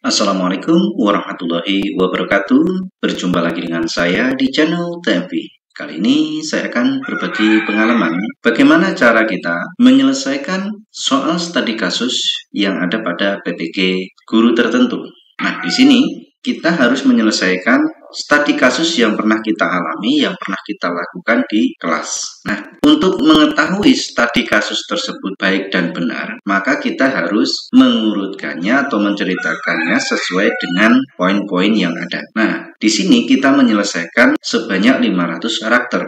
Assalamualaikum warahmatullahi wabarakatuh. Berjumpa lagi dengan saya di channel TMP. Kali ini saya akan berbagi pengalaman bagaimana cara kita menyelesaikan soal studi kasus yang ada pada PPG guru tertentu. Nah, di sini kita harus menyelesaikan studi kasus yang pernah kita alami, yang pernah kita lakukan di kelas. Nah, untuk mengetahui studi kasus tersebut baik dan benar, maka kita harus mengurutkannya atau menceritakannya sesuai dengan poin-poin yang ada. Nah, di sini kita menyelesaikan sebanyak 500 karakter.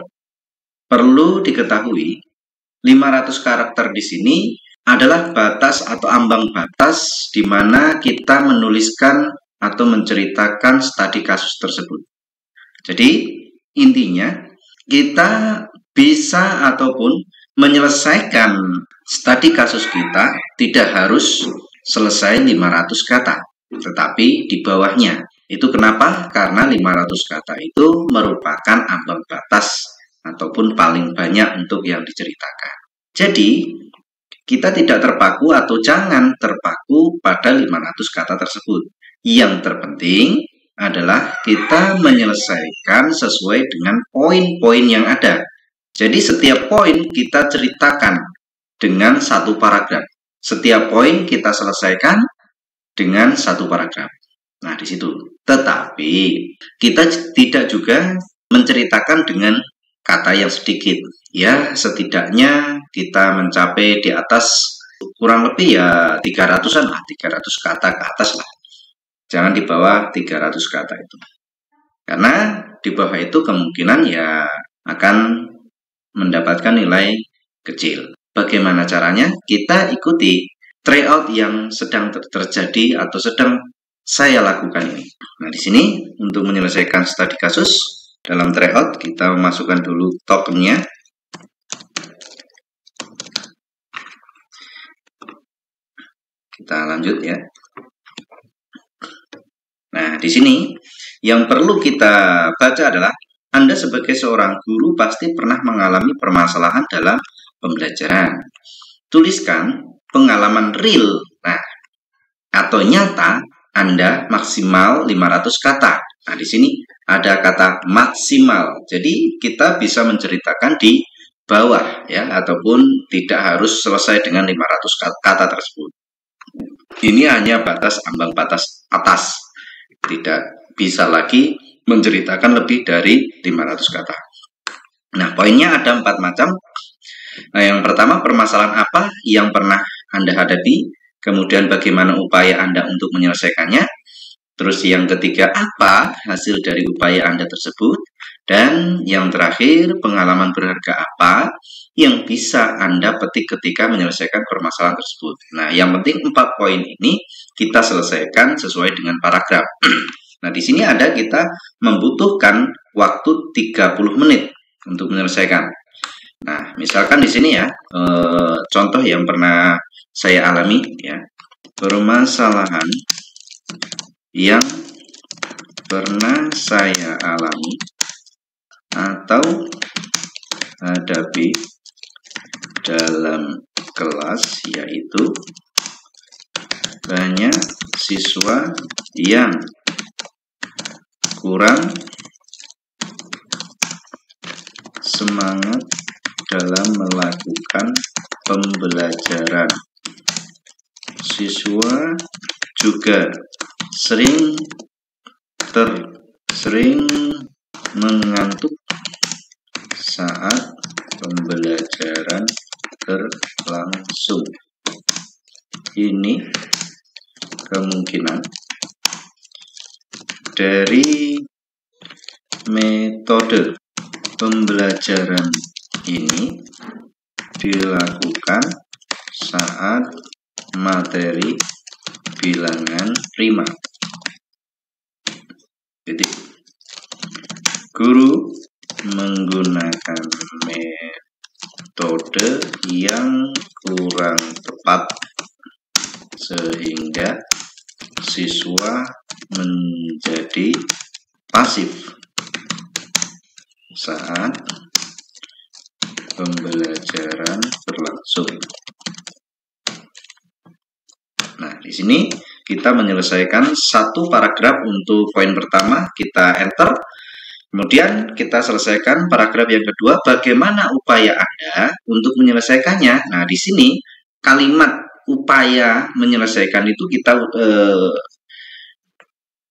Perlu diketahui, 500 karakter di sini adalah batas atau ambang batas di mana kita menuliskan atau menceritakan studi kasus tersebut. Jadi, intinya kita bisa ataupun menyelesaikan studi kasus kita tidak harus selesai 500 kata, tetapi di bawahnya. Itu kenapa? Karena 500 kata itu merupakan ambang batas ataupun paling banyak untuk yang diceritakan. Jadi, kita tidak terpaku atau jangan terpaku pada 500 kata tersebut. Yang terpenting adalah kita menyelesaikan sesuai dengan poin-poin yang ada. Jadi setiap poin kita ceritakan dengan satu paragraf. Setiap poin kita selesaikan dengan satu paragraf. Nah, di situ. Tetapi kita tidak juga menceritakan dengan kata yang sedikit. Ya, setidaknya kita mencapai di atas kurang lebih ya 300-an lah, 300 kata ke atas lah. Jangan di bawah 300 kata itu. Karena di bawah itu kemungkinan ya akan mendapatkan nilai kecil. Bagaimana caranya? Kita ikuti tryout yang sedang terjadi atau sedang saya lakukan ini. Nah, di sini untuk menyelesaikan studi kasus dalam tryout kita masukkan dulu tokennya. Kita lanjut ya. Nah, di sini yang perlu kita baca adalah Anda sebagai seorang guru pasti pernah mengalami permasalahan dalam pembelajaran. Tuliskan pengalaman real, atau nyata Anda maksimal 500 kata. Nah, di sini ada kata maksimal. Jadi, kita bisa menceritakan di bawah ya, ataupun tidak harus selesai dengan 500 kata tersebut. Ini hanya batas ambang batas atas. Tidak bisa lagi menceritakan lebih dari 500 kata. Nah, poinnya ada 4 macam. Nah, yang pertama, permasalahan apa yang pernah Anda hadapi, kemudian bagaimana upaya Anda untuk menyelesaikannya, terus yang ketiga, apa hasil dari upaya Anda tersebut, dan yang terakhir, pengalaman berharga apa yang bisa Anda petik ketika menyelesaikan permasalahan tersebut. Nah, yang penting 4 poin ini kita selesaikan sesuai dengan paragraf. Nah, di sini ada kita membutuhkan waktu 30 menit untuk menyelesaikan. Nah, misalkan di sini ya, contoh yang pernah saya alami ya, permasalahan yang pernah saya alami atau hadapi dalam kelas, yaitu banyak siswa yang kurang semangat dalam melakukan pembelajaran. Siswa juga sering mengantuk saat pembelajaran berlangsung. Ini kemungkinan dari metode pembelajaran ini dilakukan saat materi bilangan prima. Jadi, guru menggunakan metode yang kurang tepat sehingga siswa menjadi pasif saat pembelajaran berlangsung. Nah, di sini kita menyelesaikan satu paragraf untuk poin pertama, kita enter. Kemudian kita selesaikan paragraf yang kedua, bagaimana upaya Anda untuk menyelesaikannya. Nah, di sini kalimat upaya menyelesaikan itu kita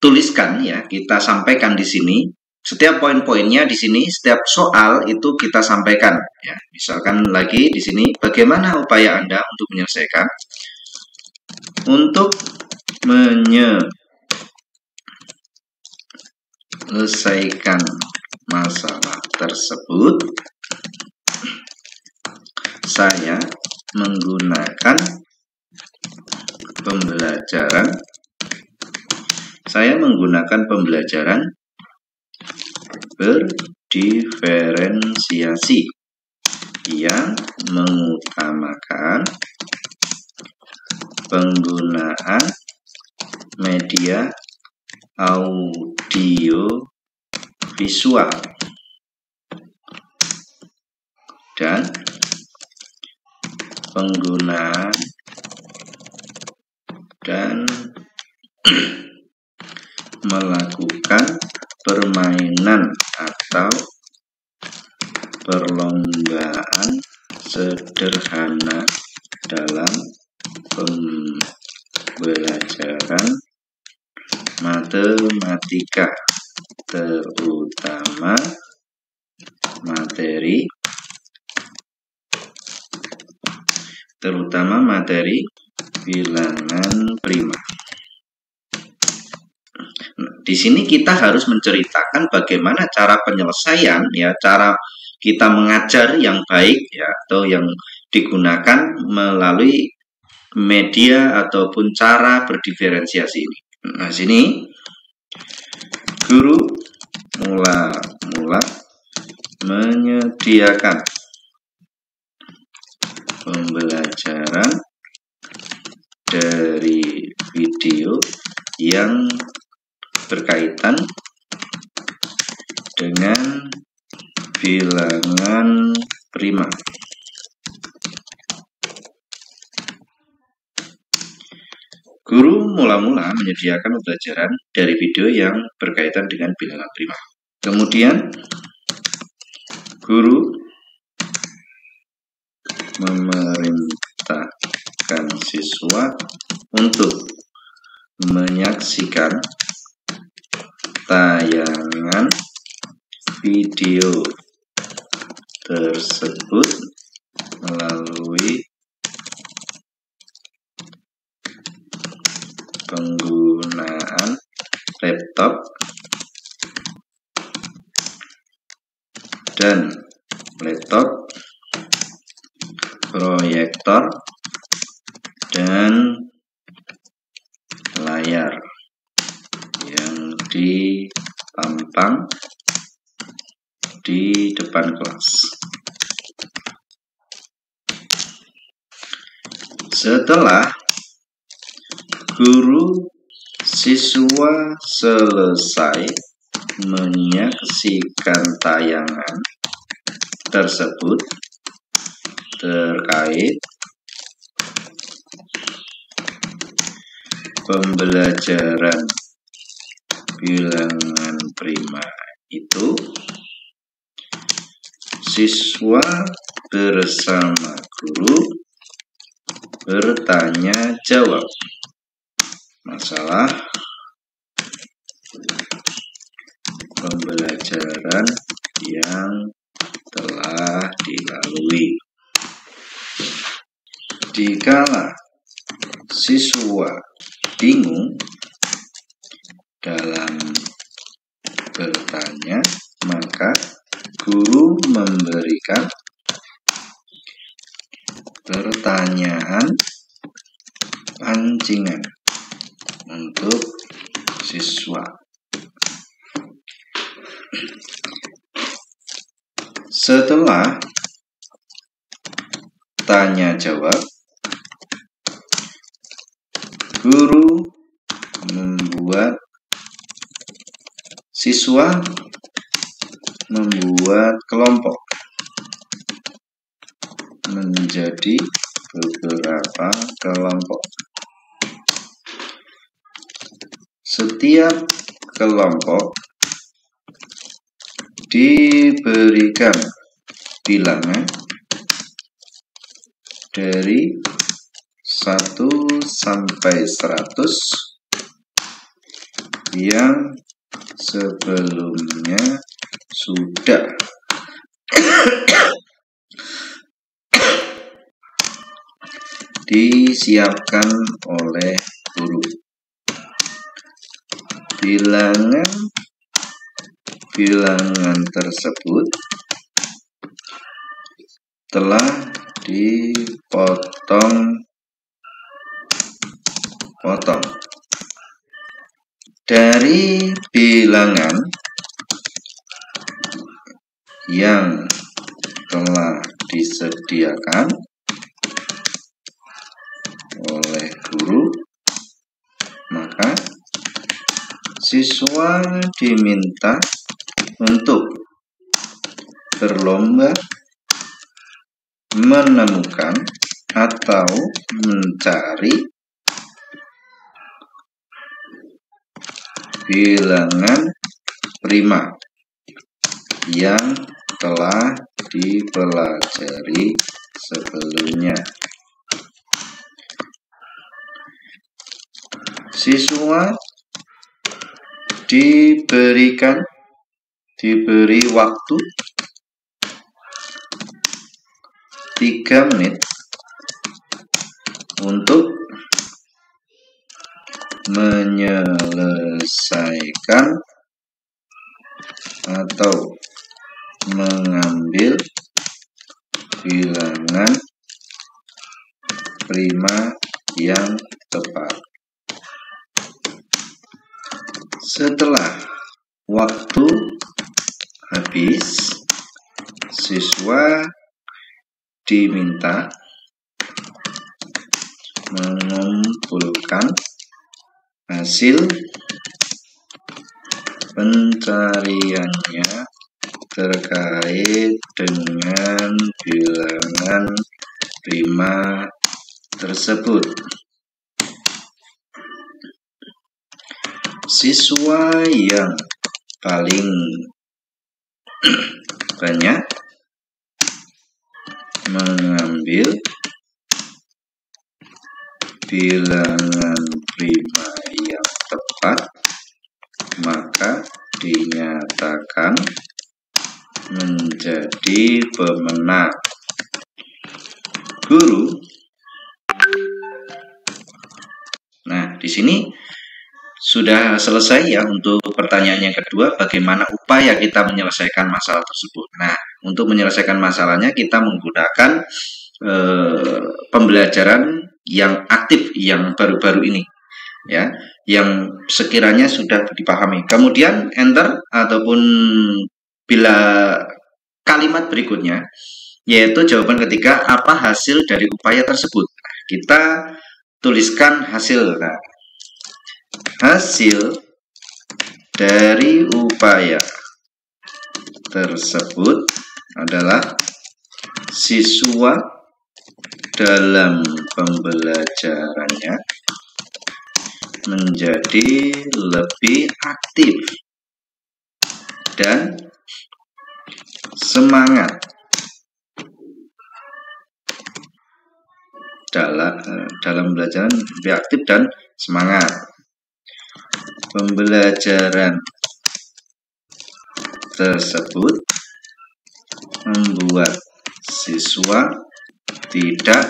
tuliskan ya, kita sampaikan di sini. Setiap poin-poinnya di sini, setiap soal itu kita sampaikan ya. Misalkan lagi di sini, bagaimana upaya Anda untuk menyelesaikan? Untuk menyelesaikan masalah tersebut, saya menggunakan pembelajaran berdiferensiasi yang mengutamakan penggunaan media audio visual dan penggunaan dan melakukan permainan atau perlombaan sederhana dalam pembelajaran matematika, terutama materi bilangan prima. Di sini kita harus menceritakan bagaimana cara penyelesaian ya, cara kita mengajar yang baik ya, atau yang digunakan melalui media ataupun cara berdiferensiasi ini. Nah, sini guru mula-mula menyediakan pembelajaran dari video yang berkaitan dengan bilangan prima. Guru mula-mula menyediakan pembelajaran dari video yang berkaitan dengan bilangan prima. Kemudian, guru memerintahkan siswa untuk menyaksikan tayangan video tersebut melalui penggunaan laptop dan proyektor dan layar yang dipampang di depan kelas. Setelah guru siswa selesai menyaksikan tayangan tersebut terkait pembelajaran bilangan prima itu, siswa bersama guru bertanya jawab masalah pembelajaran yang telah dilalui. Dikala siswa bingung dalam bertanya, maka guru memberikan pertanyaan pancingan untuk siswa. Setelah tanya jawab, guru siswa membuat kelompok menjadi beberapa kelompok. setiap kelompok diberikan bilangan dari 1 sampai 100 yang sebelumnya sudah disiapkan oleh guru. Bilangan tersebut telah dipotong-potong dari bilangan yang telah disediakan oleh guru, maka siswa diminta untuk berlomba menemukan atau mencari bilangan prima yang telah dipelajari sebelumnya. Siswa diberi waktu 3 menit untuk menyelesaikan atau mengambil bilangan prima yang tepat. Setelah waktu habis, siswa diminta mengumpulkan hasil pencariannya terkait dengan bilangan prima tersebut. Siswa yang paling banyak mengambil bilangan prima yang tepat, maka dinyatakan menjadi pemenang. Guru. Nah, di sini sudah selesai ya untuk pertanyaan yang kedua, bagaimana upaya kita menyelesaikan masalah tersebut. Nah, untuk menyelesaikan masalahnya kita menggunakan pembelajaran yang aktif yang baru-baru ini ya, yang sekiranya sudah dipahami. Kemudian enter ataupun bila kalimat berikutnya, yaitu jawaban ketiga, apa hasil dari upaya tersebut. Kita tuliskan hasil. Nah, hasil dari upaya tersebut adalah siswa dalam pembelajarannya menjadi lebih aktif dan semangat dalam belajar, lebih aktif dan semangat. Pembelajaran tersebut membuat siswa tidak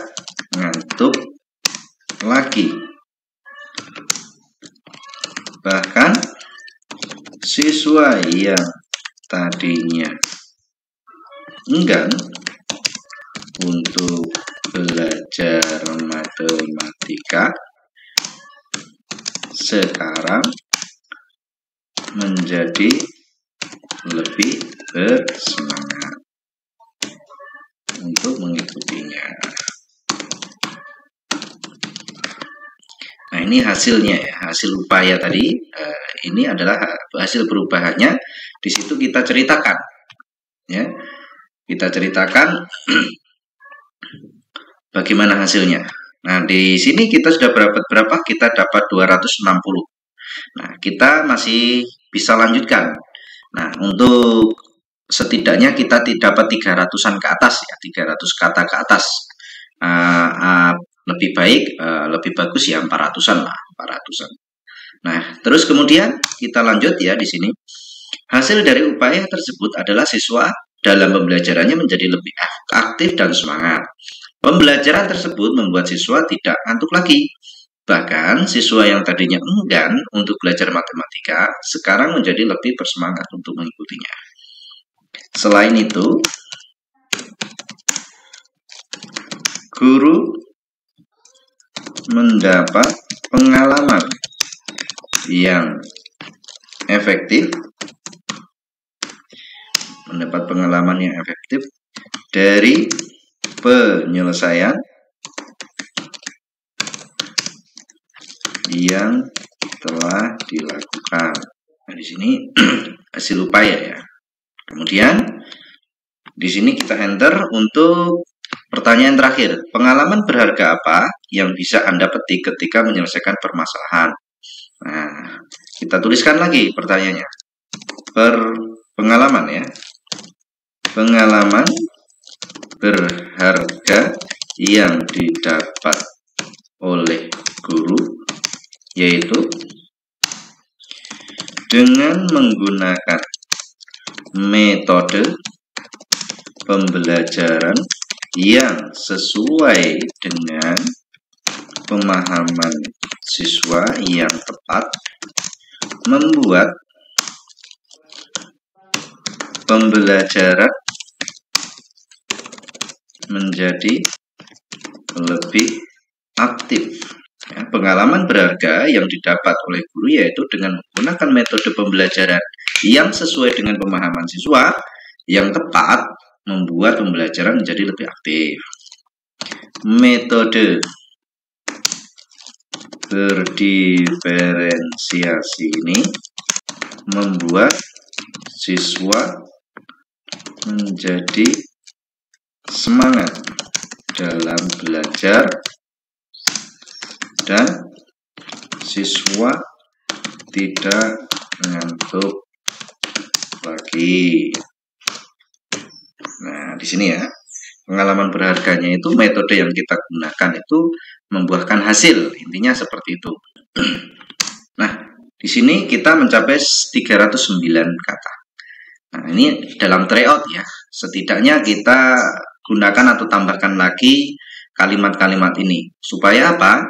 ngantuk lagi. Bahkan siswa yang tadinya enggan untuk belajar matematika sekarang menjadi lebih bersemangat untuk mengikutinya. Nah, ini hasilnya ya, hasil upaya tadi. Ini adalah hasil perubahannya. Di situ kita ceritakan, ya, kita ceritakan bagaimana hasilnya. Nah, di sini kita sudah berapa? Kita dapat 260. Nah, kita masih bisa lanjutkan. Nah, untuk setidaknya kita dapat 300-an ke atas ya, 300 kata ke atas. Lebih baik, lebih bagus ya 400-an lah, 400-an. Nah, terus kemudian kita lanjut ya di sini. Hasil dari upaya tersebut adalah siswa dalam pembelajarannya menjadi lebih aktif dan semangat. Pembelajaran tersebut membuat siswa tidak ngantuk lagi. Bahkan siswa yang tadinya enggan untuk belajar matematika sekarang menjadi lebih bersemangat untuk mengikutinya. Selain itu, guru mendapat pengalaman yang efektif, dari penyelesaian yang telah dilakukan. Nah, di sini hasil upaya ya. Kemudian di sini kita enter untuk pertanyaan terakhir. Pengalaman berharga apa yang bisa Anda petik ketika menyelesaikan permasalahan? Nah, kita tuliskan lagi pertanyaannya. Pengalaman ya. Pengalaman berharga yang didapat oleh guru yaitu dengan menggunakan metode pembelajaran yang sesuai dengan pemahaman siswa yang tepat, membuat pembelajaran menjadi lebih aktif. Ya, pengalaman berharga yang didapat oleh guru yaitu dengan menggunakan metode pembelajaran yang sesuai dengan pemahaman siswa yang tepat, membuat pembelajaran menjadi lebih aktif. Metode berdiferensiasi ini membuat siswa menjadi semangat dalam belajar dan siswa tidak ngantuk lagi. Nah, di sini ya, pengalaman berharganya itu metode yang kita gunakan itu membuahkan hasil. Intinya seperti itu. Nah, di sini kita mencapai 309 kata. Nah, ini dalam tryout ya. Setidaknya kita gunakan atau tambahkan lagi kalimat-kalimat ini. Supaya apa?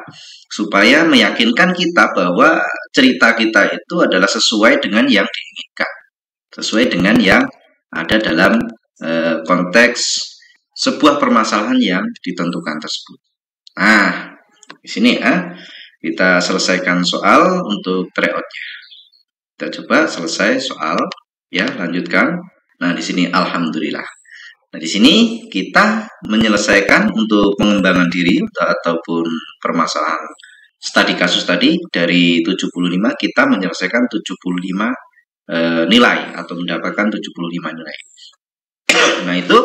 Supaya meyakinkan kita bahwa cerita kita itu adalah sesuai dengan yang diinginkan. Sesuai dengan yang ada dalam konteks sebuah permasalahan yang ditentukan tersebut. Nah, di sini ya, kita selesaikan soal untuk tryoutnya. Kita coba selesai soal, ya, lanjutkan. Nah, di sini alhamdulillah. Nah, di sini kita menyelesaikan untuk pengembangan diri ataupun permasalahan studi kasus tadi dari 75 kita menyelesaikan 75 nilai atau mendapatkan 75 nilai. Nah, itu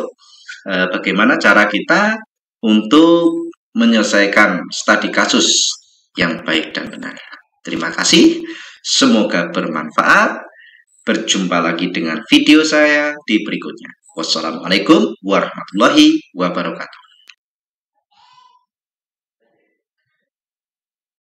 bagaimana cara kita untuk menyelesaikan studi kasus yang baik dan benar. Terima kasih, semoga bermanfaat. Berjumpa lagi dengan video saya di berikutnya. Wassalamualaikum warahmatullahi wabarakatuh.